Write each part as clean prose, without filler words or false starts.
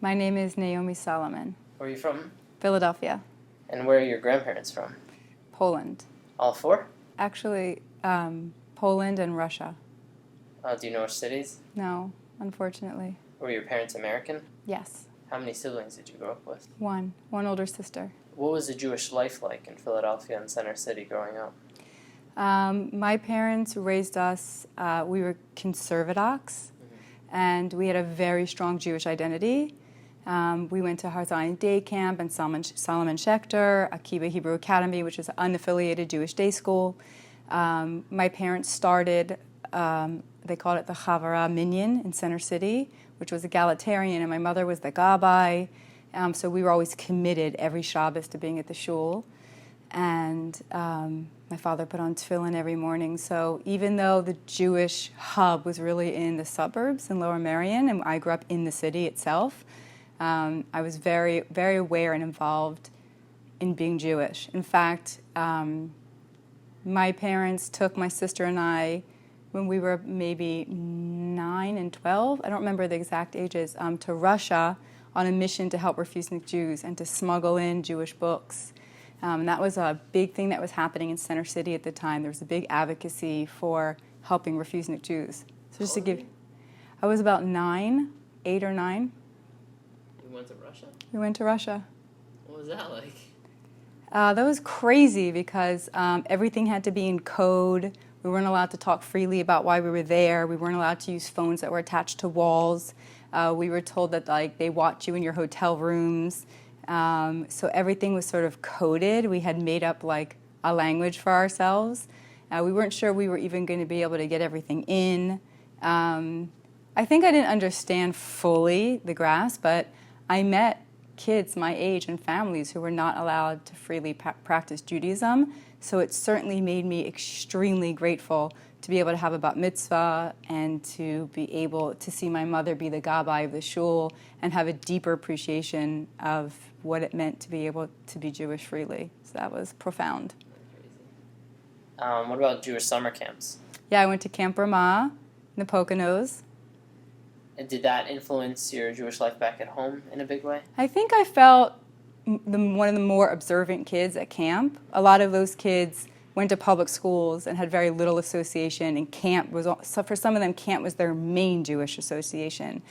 My name is Naomi Solomon. Where are you from? Philadelphia. And where are your grandparents from? Poland. All four? Actually, Poland and Russia. Do you know which cities? No, unfortunately. Were your parents American? Yes. How many siblings did you grow up with? One older sister. What was the Jewish life like in Philadelphia and Center City growing up? My parents raised us, we were conservadox, and we had a very strong Jewish identity. We went to Har Zion Day Camp and Solomon Schechter, Akiba Hebrew Academy, which is an unaffiliated Jewish day school. My parents started, they called it the Chavara Minyan in Center City, which was egalitarian, and my mother was the gabbai. So we were always committed every Shabbos to being at the shul. And my father put on tefillin every morning. So even though the Jewish hub was really in the suburbs in Lower Merion, and I grew up in the city itself, I was very, very aware and involved in being Jewish. In fact, my parents took my sister and I, when we were maybe 9 and 12, I don't remember the exact ages, to Russia on a mission to help refusenic Jews and to smuggle in Jewish books. And that was a big thing that was happening in Center City at the time. There was a big advocacy for helping refusenic Jews. So just to give, I was about 8 or 9. You went to Russia? We went to Russia. What was that like? That was crazy because everything had to be in code. We weren't allowed to talk freely about why we were there. We weren't allowed to use phones that were attached to walls. We were told that they watch you in your hotel rooms. So everything was sort of coded. We had made up a language for ourselves. We weren't sure we were even going to be able to get everything in. I think I didn't understand fully the grasp, but I met kids my age and families who were not allowed to freely practice Judaism. So it certainly made me extremely grateful to be able to have a bat mitzvah and to be able to see my mother be the gabbai of the shul and have a deeper appreciation of what it meant to be able to be Jewish freely. So that was profound. What about Jewish summer camps? Yeah, I went to Camp Ramah in the Poconos. And did that influence your Jewish life back at home in a big way? I think I felt one of the more observant kids at camp. A lot of those kids went to public schools and had very little association, and camp was, so for some of them, camp was their main Jewish association.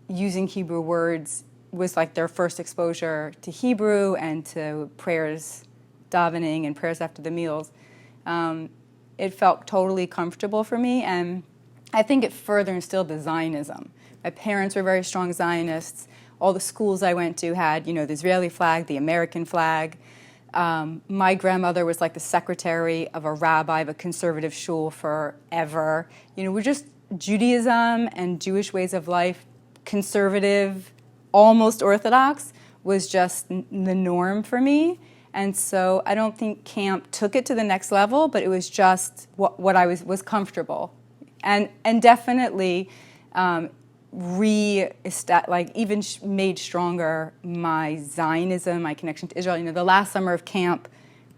Using Hebrew words was like their first exposure to Hebrew and to prayers, davening, and prayers after the meals. It felt totally comfortable for me, and I think it further instilled the Zionism. My parents were very strong Zionists. All the schools I went to had, the Israeli flag, the American flag. My grandmother was like the secretary of a rabbi of a conservative shul forever. We're just Judaism and Jewish ways of life, conservative, almost Orthodox, was just the norm for me. And so I don't think camp took it to the next level, but it was just what I was comfortable. And definitely even made stronger my Zionism, my connection to Israel. The last summer of camp,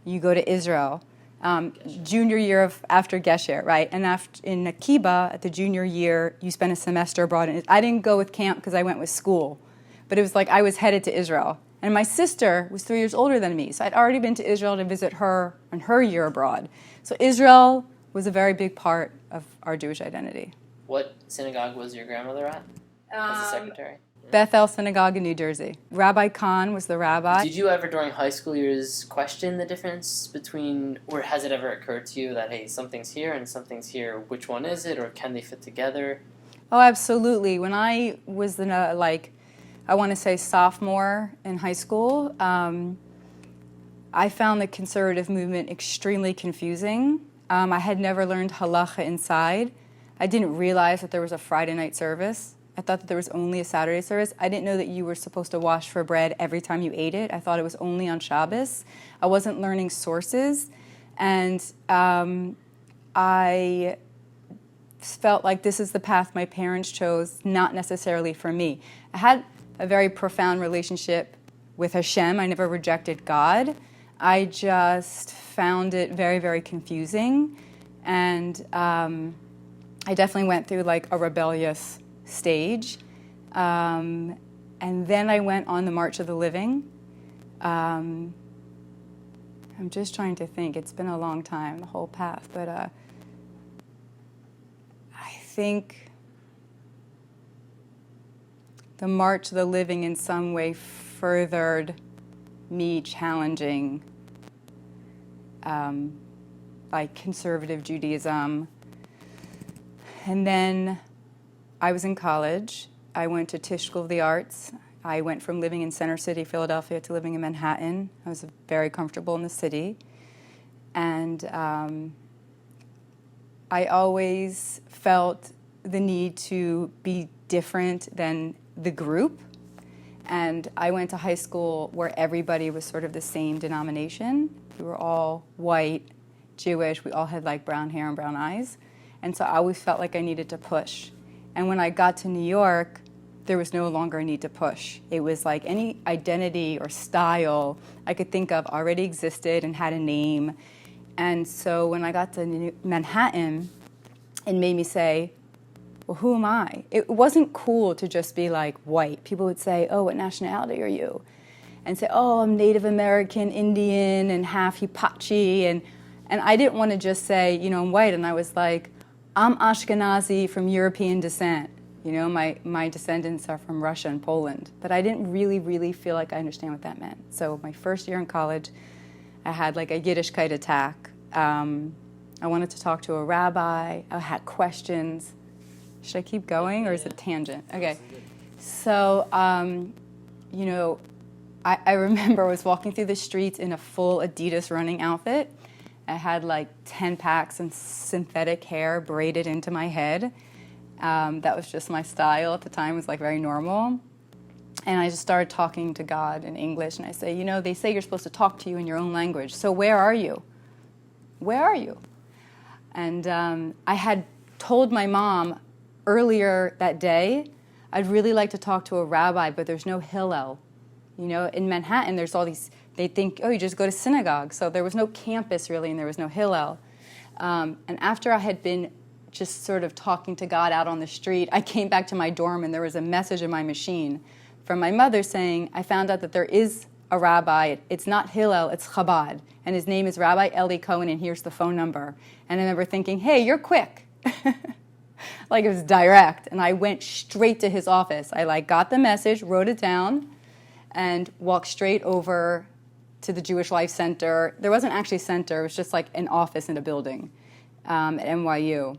you go to Israel. Junior year after Gesher, right? And in Akiba, at the junior year, you spend a semester abroad. And I didn't go with camp because I went with school. But it was like I was headed to Israel. And my sister was 3 years older than me. So I'd already been to Israel to visit her on her year abroad. So Israel was a very big part of our Jewish identity. What synagogue was your grandmother at as a secretary? Bethel Synagogue in New Jersey. Rabbi Kahn was the rabbi. Did you ever during high school years question the difference between, or has it ever occurred to you that, hey, something's here and something's here, which one is it, or can they fit together? Oh, absolutely. When I was I want to say sophomore in high school, I found the conservative movement extremely confusing. I had never learned halacha inside. I didn't realize that there was a Friday night service. I thought that there was only a Saturday service. I didn't know that you were supposed to wash for bread every time you ate it. I thought it was only on Shabbos. I wasn't learning sources. And I felt like this is the path my parents chose, not necessarily for me. I had a very profound relationship with Hashem. I never rejected God. I just found it very, very confusing. And I definitely went through a rebellious stage. And then I went on the March of the Living. I'm just trying to think. It's been a long time, the whole path. But I think the March of the Living in some way furthered me challenging like conservative Judaism. And then I was in college. I went to Tisch School of the Arts. I went from living in Center City, Philadelphia, to living in Manhattan. I was very comfortable in the city. And I always felt the need to be different than the group. And I went to high school where everybody was sort of the same denomination. We were all white, Jewish. We all had like brown hair and brown eyes. And so I always felt like I needed to push. And when I got to New York, there was no longer a need to push. It was like any identity or style I could think of already existed and had a name. And so when I got to Manhattan, it made me say, well, who am I? It wasn't cool to just be like white. People would say, oh, what nationality are you? And say, oh, I'm Native American, Indian, and half Hipachi. And I didn't want to just say, you know, I'm white. And I was like, I'm Ashkenazi from European descent. You know, my descendants are from Russia and Poland. But I didn't really feel like I understand what that meant. So my first year in college, I had like a Yiddishkeit attack. I wanted to talk to a rabbi. I had questions. Should I keep going, or is it tangent? Okay. So, you know, I remember I was walking through the streets in a full Adidas running outfit. I had like 10 packs and synthetic hair braided into my head. That was just my style at the time. It was like very normal. And I just started talking to God in English. And I say, you know, they say you're supposed to talk to you in your own language. So where are you? Where are you? And I had told my mom earlier that day, I'd really like to talk to a rabbi, but there's no Hillel. You know, in Manhattan, there's all these, they think, oh, you just go to synagogue. So there was no campus really, and there was no Hillel. And after I had been just sort of talking to God out on the street, I came back to my dorm, and there was a message in my machine from my mother saying, I found out that there is a rabbi. It's not Hillel, it's Chabad. And his name is Rabbi Eli Cohen, and here's the phone number. And I remember thinking, hey, you're quick. Like it was direct. And I went straight to his office. I like got the message, wrote it down, and walked straight over to the Jewish Life Center. There wasn't actually a center. It was just like an office in a building at NYU.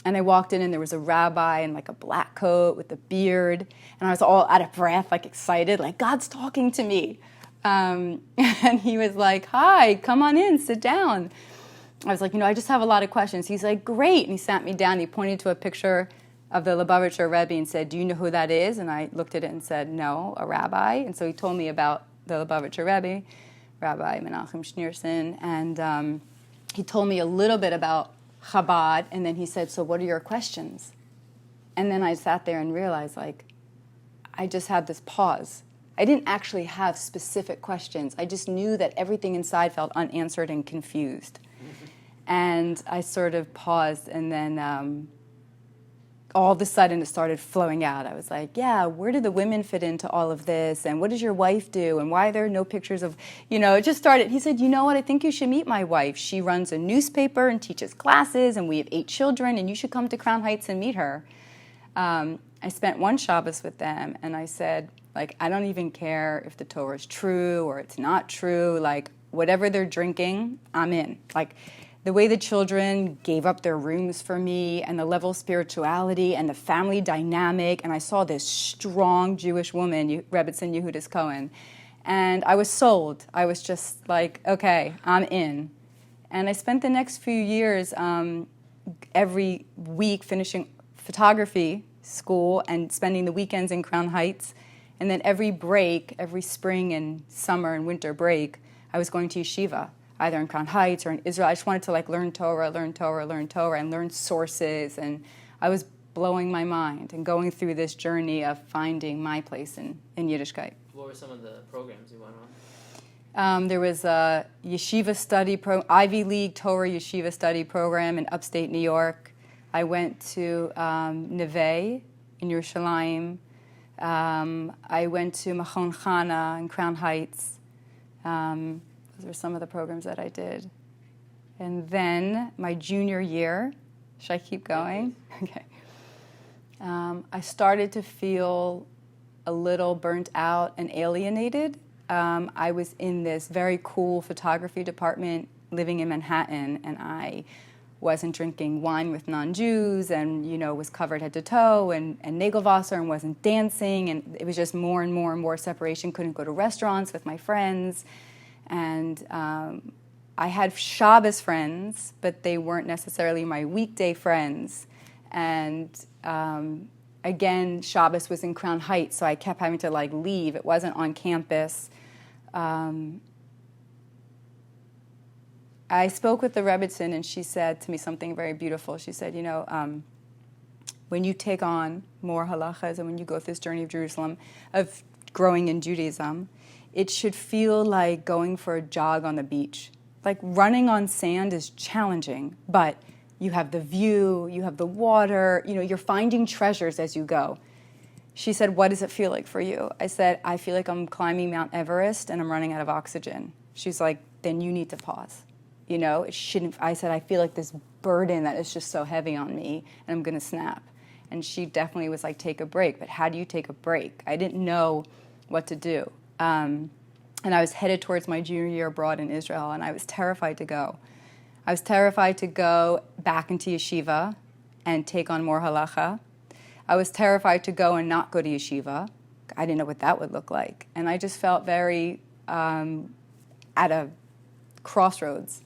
And I walked in, and there was a rabbi in like a black coat with a beard. And I was all out of breath, like excited, like God's talking to me. And he was like, hi, come on in, sit down. I was like, you know, I just have a lot of questions. He's like, great. And he sat me down. He pointed to a picture of the Lubavitcher Rebbe and said, do you know who that is? And I looked at it and said, no, a rabbi. And so he told me about the Lubavitcher Rebbe, Rabbi Menachem Schneerson. And he told me a little bit about Chabad. And then he said, so what are your questions? And then I sat there and realized, like, I just had this pause. I didn't actually have specific questions. I just knew that everything inside felt unanswered and confused. And I sort of paused, and then all of a sudden it started flowing out. I was like, yeah, where do the women fit into all of this? And what does your wife do? And why are there no pictures of, you know, it just started. He said, you know what, I think you should meet my wife. She runs a newspaper and teaches classes, and we have 8 children, and you should come to Crown Heights and meet her. I spent one Shabbos with them, and I said, like, I don't even care if the Torah is true or it's not true. Like, whatever they're drinking, I'm in. Like, the way the children gave up their rooms for me, and the level of spirituality and the family dynamic, and I saw this strong Jewish woman, Rebbetzin Yehudis Cohen, and I was sold. I was just like, okay, I'm in. And I spent the next few years every week finishing photography school and spending the weekends in Crown Heights, and then every break, every spring and summer and winter break, I was going to yeshiva, either in Crown Heights or in Israel. I just wanted to like learn Torah, and learn sources. And I was blowing my mind and going through this journey of finding my place in Yiddishkeit. What were some of the programs you went on? There was a yeshiva study, Ivy League Torah yeshiva study program in upstate New York. I went to Neve in Yerushalayim. I went to Machon Chana in Crown Heights. Those were some of the programs that I did. And then my junior year, should I keep going? Okay. I started to feel a little burnt out and alienated. I was in this very cool photography department living in Manhattan, and I wasn't drinking wine with non-Jews and, was covered head to toe and Nagelwasser and wasn't dancing, and it was just more and more and more separation. Couldn't go to restaurants with my friends. And I had Shabbos friends, but they weren't necessarily my weekday friends. And again, Shabbos was in Crown Heights, so I kept having to leave. It wasn't on campus. I spoke with the Rebbitzin, and she said to me something very beautiful. She said, when you take on more halachas and when you go through this journey of Jerusalem, of growing in Judaism, it should feel like going for a jog on the beach. Like running on sand is challenging, but you have the view, you have the water, you're finding treasures as you go. She said, what does it feel like for you? I said, I feel like I'm climbing Mount Everest and I'm running out of oxygen. She's like, then you need to pause. It shouldn't. I said, I feel like this burden that is just so heavy on me and I'm going to snap. And she definitely was like, take a break. But how do you take a break? I didn't know what to do. And I was headed towards my junior year abroad in Israel, and I was terrified to go. I was terrified to go back into yeshiva and take on more halacha. I was terrified to go and not go to yeshiva. I didn't know what that would look like. And I just felt very at a crossroads.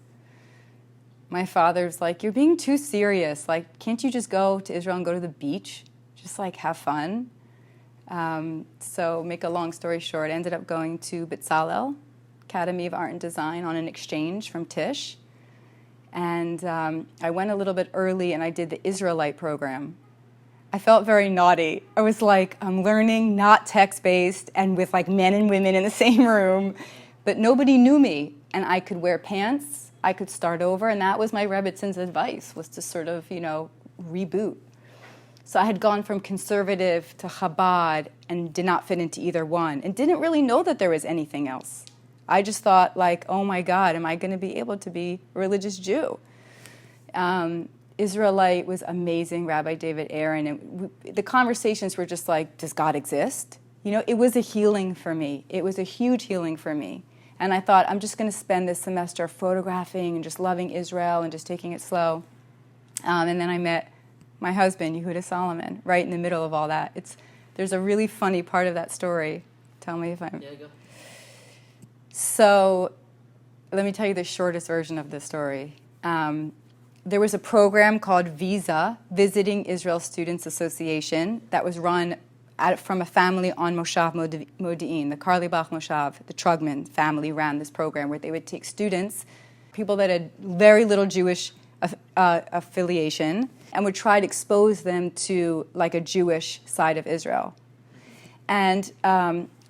My father's like, you're being too serious. Can't you just go to Israel and go to the beach? Just have fun. So make a long story short, I ended up going to B'Tzalel, Academy of Art and Design, on an exchange from Tisch. And I went a little bit early and I did the Israelite program. I felt very naughty. I was like, I'm learning not text-based and with men and women in the same room. But nobody knew me, and I could wear pants, I could start over, and that was my Rebbitzins' advice, was to sort of, reboot. So I had gone from conservative to Chabad and did not fit into either one and didn't really know that there was anything else. I just thought oh my God, am I going to be able to be a religious Jew? Israelite was amazing, Rabbi David Aaron. And the conversations were just does God exist? It was a healing for me. It was a huge healing for me. And I thought, I'm just going to spend this semester photographing and just loving Israel and just taking it slow. And then I met my husband, Yehuda Solomon, right in the middle of all that. There's a really funny part of that story. Tell me if I'm... Yeah, go. So let me tell you the shortest version of the story. There was a program called Visa, Visiting Israel Students Association, that was run from a family on Moshav Modi'in, the Karlibach Moshav. The Trugman family ran this program where they would take students, people that had very little Jewish affiliation, and would try to expose them to a Jewish side of Israel. And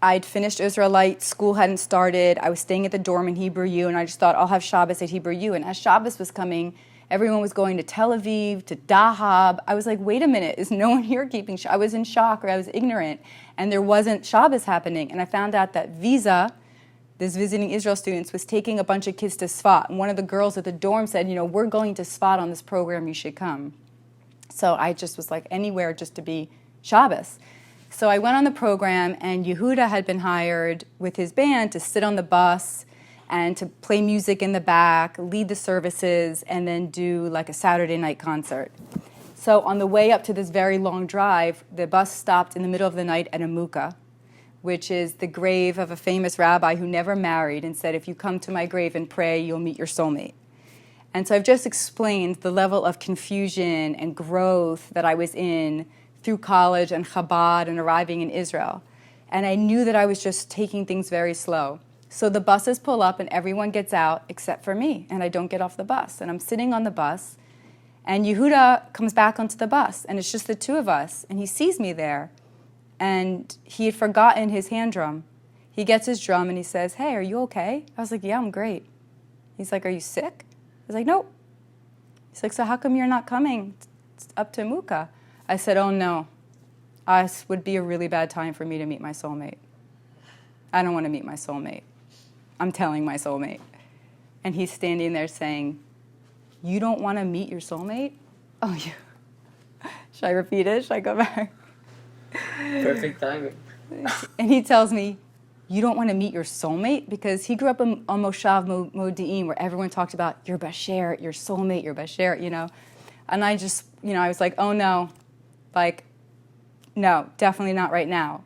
I'd finished Israelite, school hadn't started, I was staying at the dorm in Hebrew U, and I just thought, I'll have Shabbos at Hebrew U. And as Shabbos was coming, everyone was going to Tel Aviv, to Dahab. I was like, wait a minute, is no one here keeping Shabbos? I was in shock, or I was ignorant, and there wasn't Shabbos happening. And I found out that Visa, this Visiting Israel Students, was taking a bunch of kids to Sfat. And one of the girls at the dorm said, we're going to Sfat on this program, you should come. So I just was anywhere just to be Shabbos. So I went on the program, and Yehuda had been hired with his band to sit on the bus and to play music in the back, lead the services, and then do a Saturday night concert. So on the way up to this very long drive, the bus stopped in the middle of the night at Amuka, which is the grave of a famous rabbi who never married and said, if you come to my grave and pray, you'll meet your soulmate. And so I've just explained the level of confusion and growth that I was in through college and Chabad and arriving in Israel. And I knew that I was just taking things very slow. So the buses pull up and everyone gets out except for me, and I don't get off the bus. And I'm sitting on the bus, and Yehuda comes back onto the bus, and it's just the two of us, and he sees me there. And he had forgotten his hand drum. He gets his drum and he says, hey, are you okay? I was like, yeah, I'm great. He's like, are you sick? I was like, nope. He's like, so how come you're not coming up to Muka? I said, oh no, would be a really bad time for me to meet my soulmate. I don't want to meet my soulmate. I'm telling my soulmate. And he's standing there saying, you don't want to meet your soulmate? Oh, yeah. Should I repeat it? Should I go back? Perfect timing. And he tells me, you don't want to meet your soulmate? Because he grew up on Moshav Modi'in, where everyone talked about your Basher, your soulmate, your Basher, you know. And I just, you know, I was like, oh no, like, no, definitely not right now.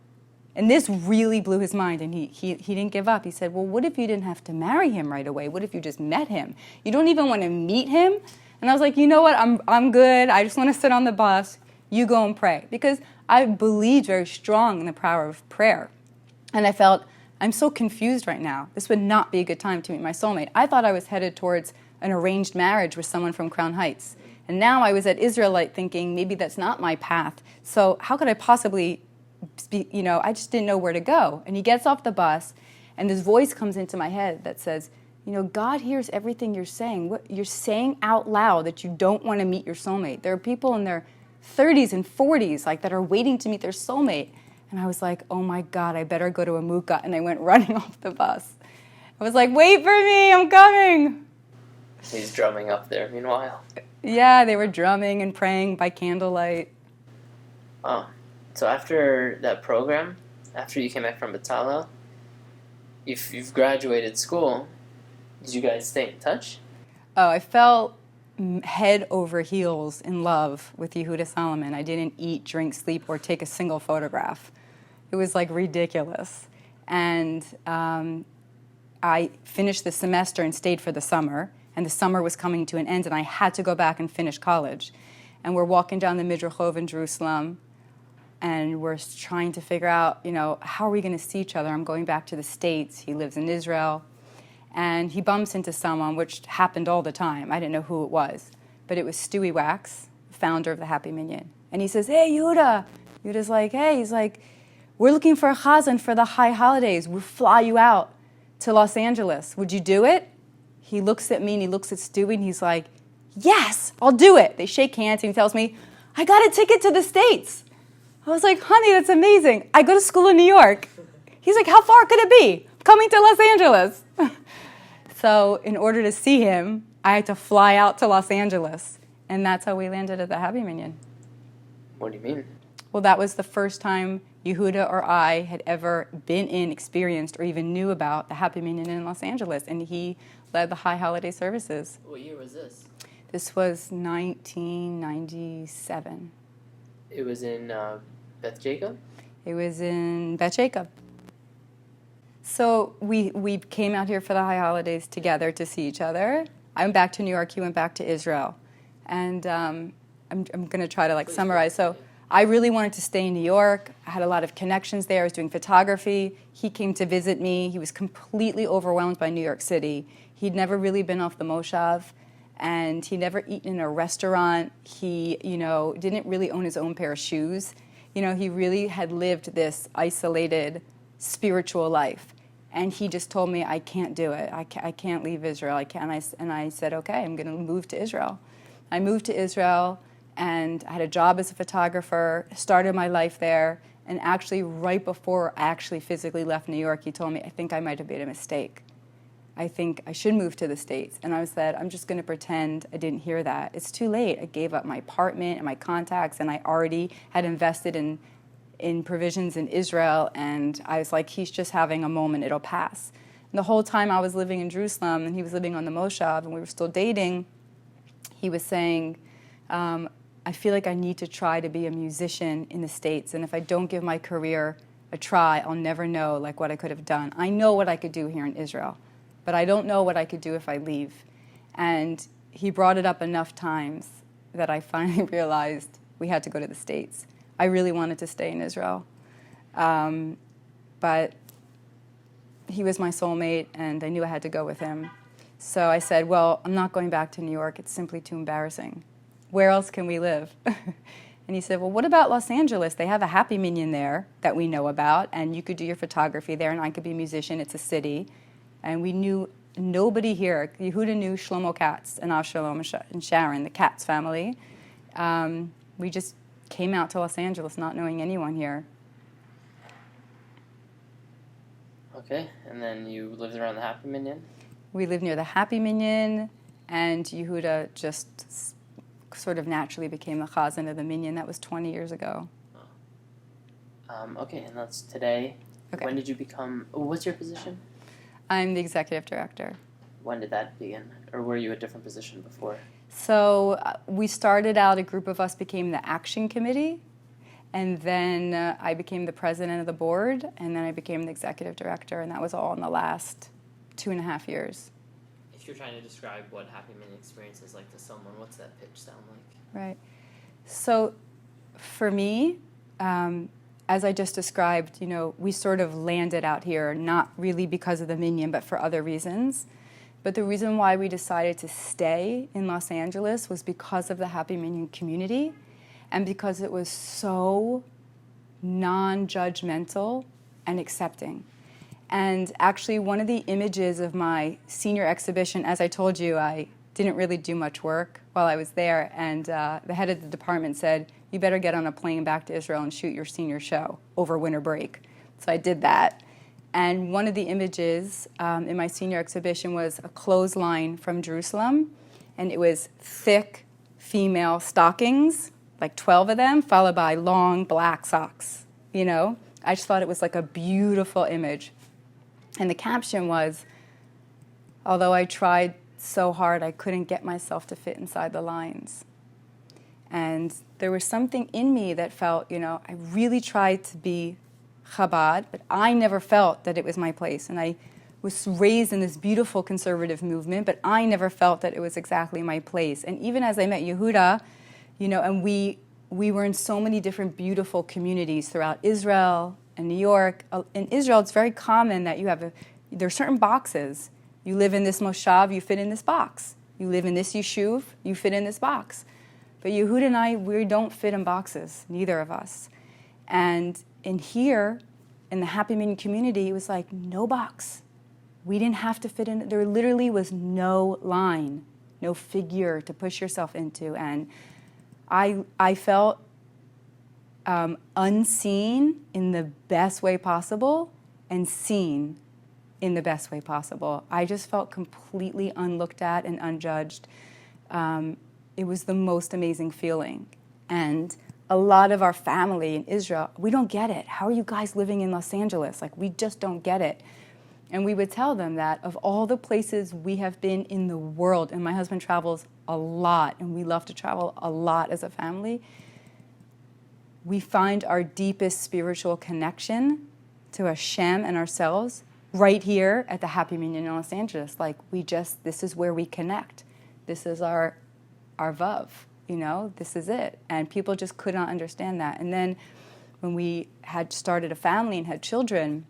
And this really blew his mind, and he didn't give up. He said, well, what if you didn't have to marry him right away? What if you just met him? You don't even want to meet him? And I was like, you know what, I'm good. I just want to sit on the bus. You go and pray. Because I believed very strong in the power of prayer. And I felt, I'm so confused right now. This would not be a good time to meet my soulmate. I thought I was headed towards an arranged marriage with someone from Crown Heights. And now I was at Israelite thinking, maybe that's not my path. So how could I possibly speak, you know, I just didn't know where to go. And he gets off the bus, and this voice comes into my head that says, you know, God hears everything you're saying. What you're saying out loud that you don't want to meet your soulmate. There are people in their 30s and 40s like that are waiting to meet their soulmate. And I was like, oh my God, I better go to a mukah. And I went running off the bus. I was like, wait for me, I'm coming. He's drumming up there meanwhile. Yeah, they were drumming and praying by candlelight. Oh, so after that program, after you came back from Batala, if you've graduated school, did you guys stay in touch? Oh, I fell head over heels in love with Yehuda Solomon. I didn't eat, drink, sleep, or take a single photograph. It was like ridiculous. And I finished the semester and stayed for the summer. And the summer was coming to an end, and I had to go back and finish college. And we're walking down the Midrachov in Jerusalem, and we're trying to figure out, you know, how are we going to see each other? I'm going back to the States. He lives in Israel. And he bumps into someone, which happened all the time. I didn't know who it was. But it was Stewie Wax, founder of the Happy Minyan. And he says, hey, Yehuda. Yehuda's like, hey, he's like, we're looking for a chazan for the high holidays. We'll fly you out to Los Angeles. Would you do it? He looks at me and he looks at Stewie and he's like, yes, I'll do it. They shake hands and he tells me, I got a ticket to the States. I was like, honey, that's amazing. I go to school in New York. He's like, how far could it be? Coming to Los Angeles. So in order to see him, I had to fly out to Los Angeles. And that's how we landed at the Happy Minyan. What do you mean? Well, that was the first time Yehuda or I had ever been in, experienced, or even knew about the Happy Minyan in Los Angeles. And he led the high holiday services. What year was this? This was 1997. It was in Beth Jacob? It was in Beth Jacob. So we came out here for the high holidays together to see each other. I went back to New York. He went back to Israel. And I'm going to try to summarize. So I really wanted to stay in New York. I had a lot of connections there. I was doing photography. He came to visit me. He was completely overwhelmed by New York City. He'd never really been off the Moshav, and he'd never eaten in a restaurant. He, didn't really own his own pair of shoes. He really had lived this isolated spiritual life. And he just told me, I can't do it. I can't leave Israel. I can't. And I said, okay, I'm going to move to Israel. I moved to Israel, and I had a job as a photographer, started my life there, and actually right before I actually physically left New York, he told me, I think I might have made a mistake. I think I should move to the States. And I said, I'm just going to pretend I didn't hear that. It's too late. I gave up my apartment and my contacts, and I already had invested in provisions in Israel, and I was like, he's just having a moment, it'll pass. And the whole time I was living in Jerusalem, and he was living on the Moshav, and we were still dating, he was saying, I feel like I need to try to be a musician in the States, and if I don't give my career a try, I'll never know what I could have done. I know what I could do here in Israel, but I don't know what I could do if I leave. And he brought it up enough times that I finally realized we had to go to the States. I really wanted to stay in Israel, but he was my soulmate, and I knew I had to go with him. So I said, well, I'm not going back to New York. It's simply too embarrassing. Where else can we live? And he said, well, what about Los Angeles? They have a Happy Minyan there that we know about, and you could do your photography there, and I could be a musician. It's a city. And we knew nobody here. Yehuda knew Shlomo Katz and Avshalom and Sharon, the Katz family. We just came out to Los Angeles not knowing anyone here. Okay, and then you lived around the Happy Minyan? We lived near the Happy Minyan, and Yehuda just sort of naturally became the chazan of the Minyan. That was 20 years ago. Okay, and that's today. Okay. When did you become, what's your position? I'm the executive director. When did that begin? Or were you a different position before? So we started out, a group of us became the action committee, and then I became the president of the board, and then I became the executive director, and that was all in the last 2.5 years. If you're trying to describe what Happy Minyan experience is like to someone, what's that pitch sound like? Right. So for me, as I just described, we sort of landed out here, not really because of the Minyan, but for other reasons. But the reason why we decided to stay in Los Angeles was because of the Happy Minyan community and because it was so non-judgmental and accepting. And actually, one of the images of my senior exhibition, as I told you, I didn't really do much work while I was there, and the head of the department said, you better get on a plane back to Israel and shoot your senior show over winter break. So I did that. And one of the images in my senior exhibition was a clothesline from Jerusalem, and it was thick female stockings, like 12 of them, followed by long black socks. I just thought it was like a beautiful image. And the caption was, although I tried so hard, I couldn't get myself to fit inside the lines. And there was something in me that felt, I really tried to be Chabad, but I never felt that it was my place. And I was raised in this beautiful conservative movement, but I never felt that it was exactly my place. And even as I met Yehuda, and we were in so many different beautiful communities throughout Israel and New York. In Israel, it's very common that there are certain boxes. You live in this moshav, you fit in this box. You live in this yeshuv, you fit in this box. But Yehuda and I, we don't fit in boxes, neither of us. And in here, in the Happy Minyan community, it was like no box. We didn't have to fit in. There literally was no line, no figure to push yourself into. And I felt unseen in the best way possible and seen in the best way possible. I just felt completely unlooked at and unjudged. It was the most amazing feeling. And a lot of our family in Israel, we don't get it. How are you guys living in Los Angeles? Like, we just don't get it. And we would tell them that of all the places we have been in the world, and my husband travels a lot, and we love to travel a lot as a family, we find our deepest spiritual connection to Hashem and ourselves right here at the Happy Minyan in Los Angeles. Like, this is where we connect. This is our Vav, this is it. And people just could not understand that. And then when we had started a family and had children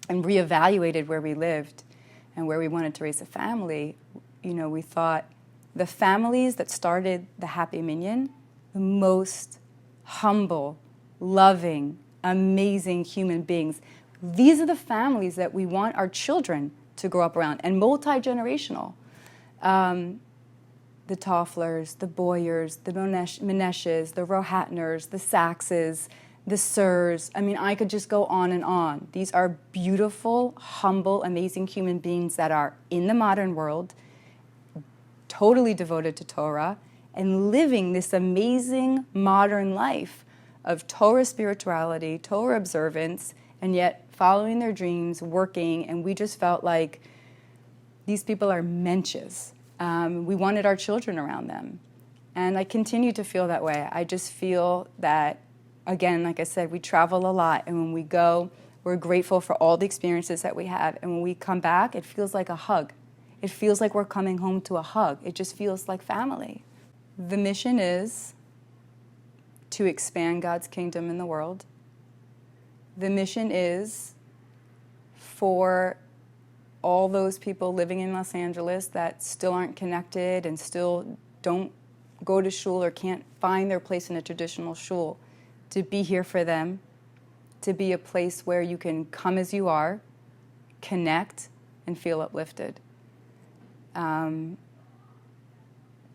and reevaluated where we lived and where we wanted to raise a family, we thought the families that started the Happy Minyan, the most humble, loving, amazing human beings, these are the families that we want our children to grow up around, and multi-generational. The Tofflers, the Boyers, the Meneshes, the Rohatners, the Saxes, the Sirs. I mean, I could just go on and on. These are beautiful, humble, amazing human beings that are in the modern world, totally devoted to Torah, and living this amazing modern life of Torah spirituality, Torah observance, and yet following their dreams, working, and we just felt like these people are mensches. We wanted our children around them. And I continue to feel that way. I just feel that, again, like I said, we travel a lot, and when we go, we're grateful for all the experiences that we have. And when we come back, it feels like a hug. It feels like we're coming home to a hug. It just feels like family. The mission is to expand God's kingdom in the world. The mission is for all those people living in Los Angeles that still aren't connected and still don't go to shul or can't find their place in a traditional shul, to be here for them, to be a place where you can come as you are, connect, and feel uplifted.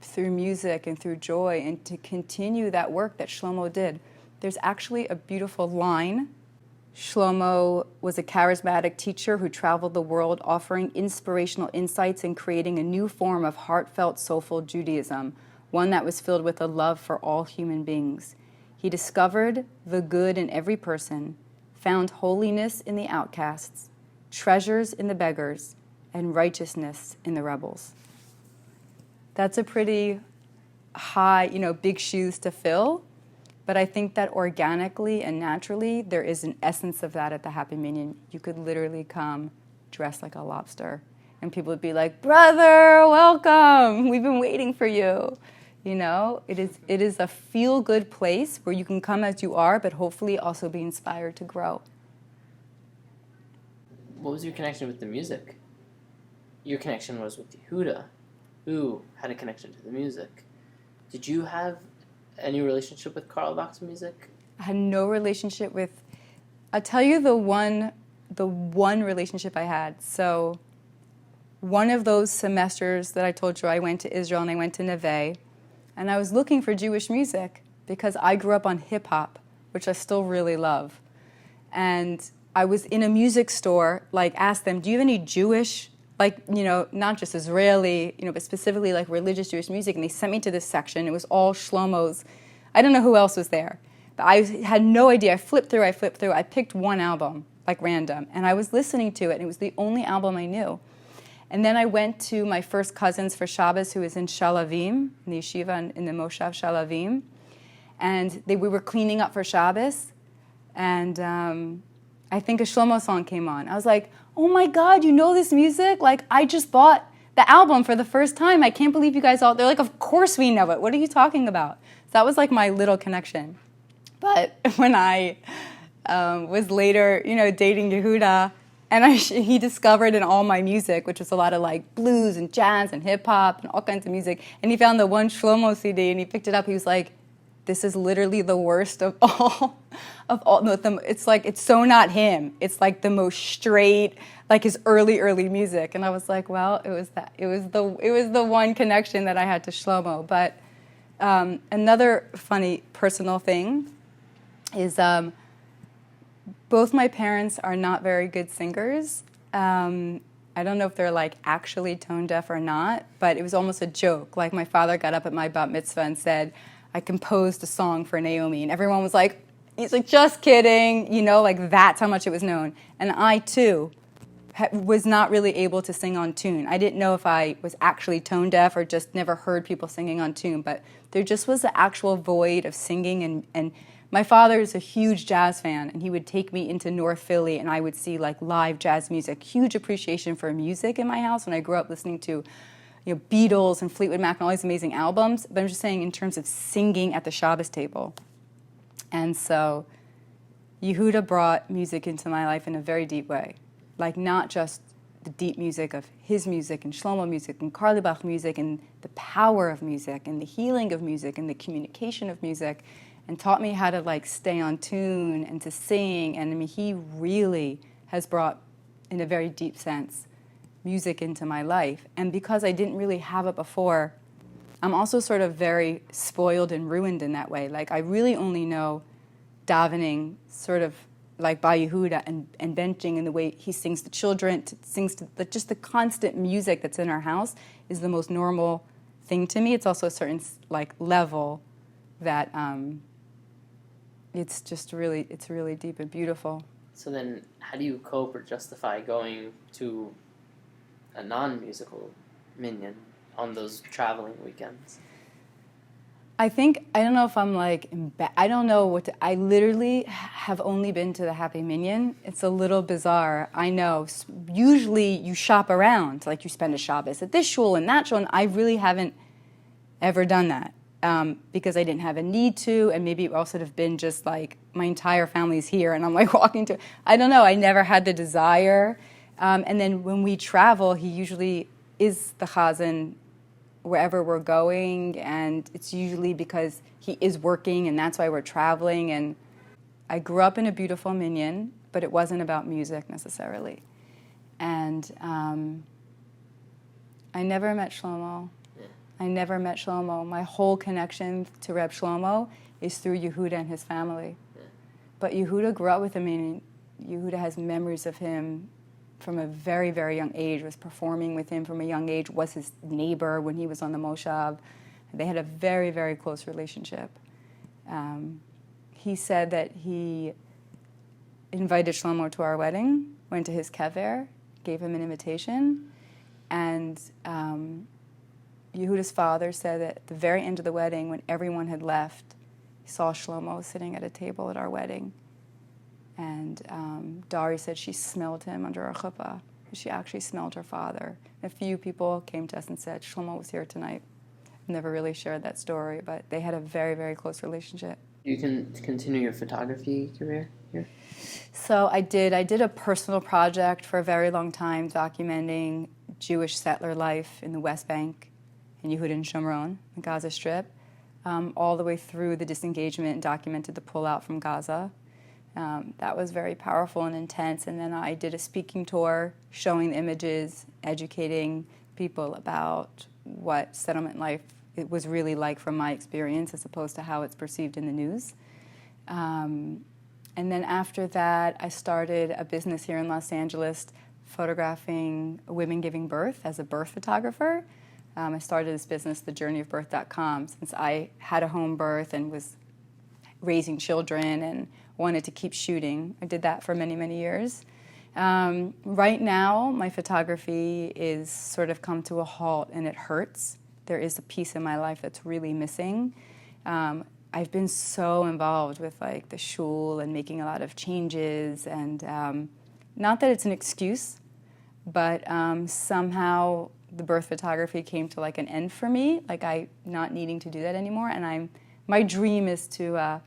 Through music and through joy, and to continue that work that Shlomo did. there's actually a beautiful line. Shlomo was a charismatic teacher who traveled the world offering inspirational insights and creating a new form of heartfelt, soulful Judaism, one that was filled with a love for all human beings. He discovered the good in every person, found holiness in the outcasts, treasures in the beggars, and righteousness in the rebels. That's a pretty high, big shoes to fill. But I think that organically and naturally, there is an essence of that at the Happy Minyan. You could literally come dressed like a lobster. And people would be like, brother, welcome. We've been waiting for you. It is a feel-good place where you can come as you are, but hopefully also be inspired to grow. What was your connection with the music? Your connection was with Yehuda, who had a connection to the music. Did you have any relationship with Carl Bach's music? I had no relationship with... I'll tell you the one relationship I had. So one of those semesters that I told you I went to Israel and I went to Neve, and I was looking for Jewish music because I grew up on hip-hop, which I still really love. And I was in a music store, asked them, do you have any Jewish, not just Israeli, but specifically religious Jewish music? And they sent me to this section. It was all Shlomo's. I don't know who else was there. But I had no idea. I flipped through. I picked one album, random. And I was listening to it, and it was the only album I knew. And then I went to my first cousins for Shabbos, who was in Shalavim, in the yeshiva in the Moshav Shalavim. And we were cleaning up for Shabbos. And I think a Shlomo song came on. I was like, oh my God, you know this music? I just bought the album for the first time. I can't believe you guys all... They're like, of course we know it. What are you talking about? So that was my little connection. But when I was later, dating Yehuda, and he discovered in all my music, which was a lot of blues and jazz and hip hop and all kinds of music, and he found the one Shlomo CD and he picked it up. He was like, this is literally the worst of all. It's so not him. It's the most straight, his early music. And I was like, well, it was the one connection that I had to Shlomo. But another funny personal thing is both my parents are not very good singers. I don't know if they're actually tone deaf or not, but it was almost a joke. My father got up at my bat mitzvah and said, I composed a song for Naomi, and everyone was like, he's like, just kidding, that's how much it was known. And I, too, was not really able to sing on tune. I didn't know if I was actually tone deaf or just never heard people singing on tune, but there just was the actual void of singing, and my father is a huge jazz fan, and he would take me into North Philly, and I would see live jazz music. Huge appreciation for music in my house when I grew up listening to Beatles and Fleetwood Mac and all these amazing albums, but I'm just saying in terms of singing at the Shabbos table. And so Yehuda brought music into my life in a very deep way, not just the deep music of his music and Shlomo music and Carly Bach music and the power of music and the healing of music and the communication of music, and taught me how to stay on tune and to sing. And he really has brought, in a very deep sense, music into my life. And because I didn't really have it before, I'm also sort of very spoiled and ruined in that way. I really only know davening sort of by Yehuda and benching and the way he sings to children, just the constant music that's in our house is the most normal thing to me. It's also a certain level that it's really deep and beautiful. So then how do you cope or justify going to a non-musical minyan on those traveling weekends? I don't know if I'm I don't know what I literally have only been to the Happy Minyan. It's a little bizarre, I know. Usually you shop around, you spend a Shabbos at this shul and that shul, and I really haven't ever done that because I didn't have a need to, and maybe it also have been just my entire family's here and I'm walking to, I don't know, I never had the desire. And then when we travel, he usually is the chazan wherever we're going, and it's usually because he is working, and that's why we're traveling. And I grew up in a beautiful minyan, but it wasn't about music necessarily. And I never met Shlomo. Yeah. I never met Shlomo. My whole connection to Reb Shlomo is through Yehuda and his family. Yeah. But Yehuda grew up with him, and Yehuda has memories of him from a very, very young age, was performing with him from a young age, was his neighbor when he was on the Moshav. They had a very, very close relationship. He said that he invited Shlomo to our wedding, went to his kever, gave him an invitation, and Yehuda's father said that at the very end of the wedding, when everyone had left, he saw Shlomo sitting at a table at our wedding. And Dari said she smelled him under her chuppah. She actually smelled her father. A few people came to us and said, Shlomo was here tonight. Never really shared that story, but they had a very, very close relationship. You can continue your photography career here? So I did a personal project for a very long time documenting Jewish settler life in the West Bank, in Yehuda and Shomron, the Gaza Strip, all the way through the disengagement and documented the pullout from Gaza. That was very powerful and intense. And then I did a speaking tour showing the images, educating people about what settlement life it was really like from my experience as opposed to how it's perceived in the news. And then after that, I started a business here in Los Angeles photographing women giving birth as a birth photographer. I started this business, thejourneyofbirth.com, since I had a home birth and was raising children and wanted to keep shooting. I did that for many, many years. Right now, my photography is sort of come to a halt, and it hurts. There is a piece in my life that's really missing. I've been so involved with like the shul and making a lot of changes, and not that it's an excuse, but somehow the birth photography came to like an end for me, like I not needing to do that anymore. And my dream is to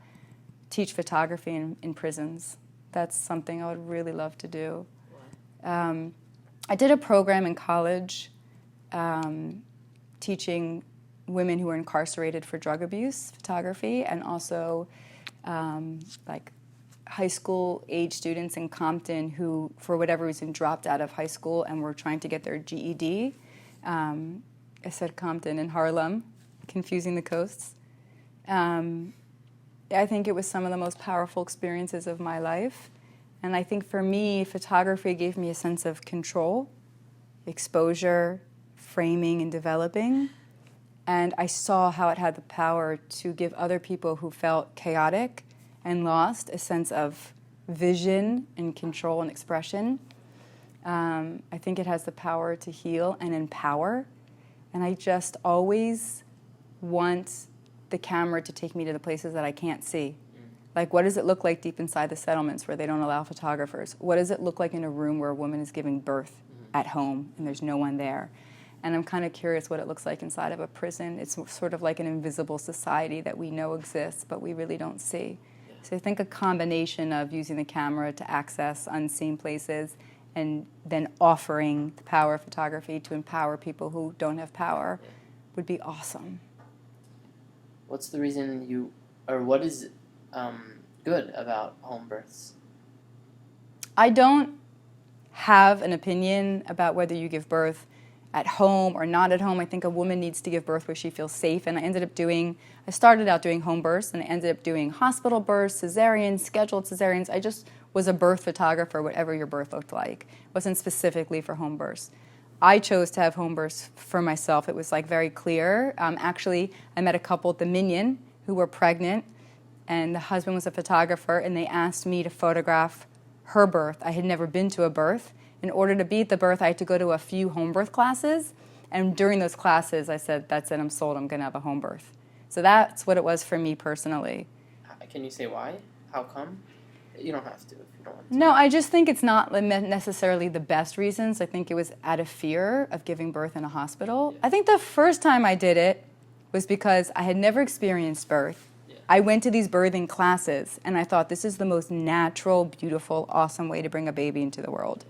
teach photography in prisons. That's something I would really love to do. I did a program in college teaching women who were incarcerated for drug abuse photography, and also like high school age students in Compton who, for whatever reason, dropped out of high school and were trying to get their GED. I said Compton in Harlem, confusing the coasts. I think it was some of the most powerful experiences of my life. And I think for me, photography gave me a sense of control, exposure, framing, and developing. And I saw how it had the power to give other people who felt chaotic and lost a sense of vision and control and expression. I think it has the power to heal and empower. And I just always want the camera to take me to the places that I can't see. Like, what does it look like deep inside the settlements where they don't allow photographers? What does it look like in a room where a woman is giving birth at home and there's no one there? And I'm kind of curious what it looks like inside of a prison. It's sort of like an invisible society that we know exists, but we really don't see. So I think a combination of using the camera to access unseen places and then offering the power of photography to empower people who don't have power would be awesome. What's the reason what is good about home births? I don't have an opinion about whether you give birth at home or not at home. I think a woman needs to give birth where she feels safe, and I started out doing home births, and I ended up doing hospital births, cesareans, scheduled cesareans. I just was a birth photographer, whatever your birth looked like. It wasn't specifically for home births. I chose to have home births for myself. It was like very clear. Actually, I met a couple at the Minyan who were pregnant, and the husband was a photographer, and they asked me to photograph her birth. I had never been to a birth. In order to be at the birth, I had to go to a few home birth classes, and during those classes, I said, that's it, I'm sold, I'm going to have a home birth. So that's what it was for me personally. Can you say why? How come? You don't have to if you don't want to. No, I just think it's not necessarily the best reasons. I think it was out of fear of giving birth in a hospital. I think the first time I did it was because I had never experienced birth. I went to these birthing classes, and I thought this is the most natural, beautiful, awesome way to bring a baby into the world.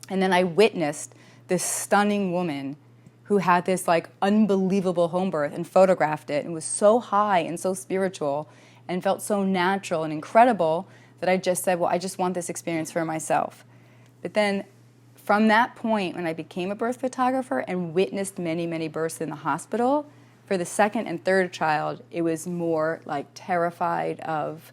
And then I witnessed this stunning woman who had this like unbelievable home birth and photographed it and was so high and so spiritual and felt so natural and incredible that I just said, well, I just want this experience for myself. But then from that point, when I became a birth photographer and witnessed many, many births in the hospital, For the second and third child, it was more like terrified of,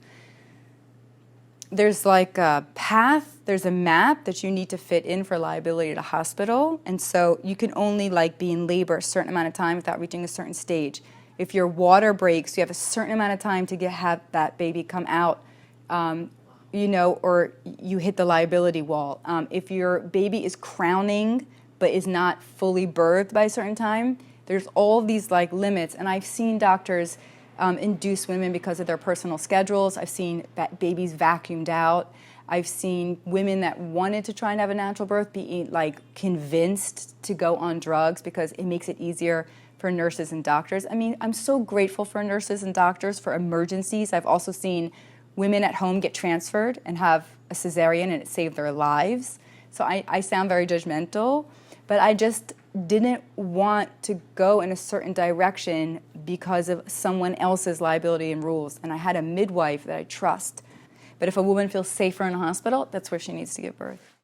there's like a path, there's a map that you need to fit in for liability at a hospital, and so you can only like be in labor a certain amount of time without reaching a certain stage. If your water breaks, you have a certain amount of time to have that baby come out, or you hit the liability wall. If your baby is crowning but is not fully birthed by a certain time, there's all these like limits. And I've seen doctors induce women because of their personal schedules. I've seen babies vacuumed out. I've seen women that wanted to try and have a natural birth be like convinced to go on drugs because it makes it easier for nurses and doctors. I mean, I'm so grateful for nurses and doctors for emergencies. I've also seen women at home get transferred and have a cesarean and it saved their lives. So I sound very judgmental, but I just didn't want to go in a certain direction because of someone else's liability and rules. And I had a midwife that I trust. But if a woman feels safer in a hospital, that's where she needs to give birth.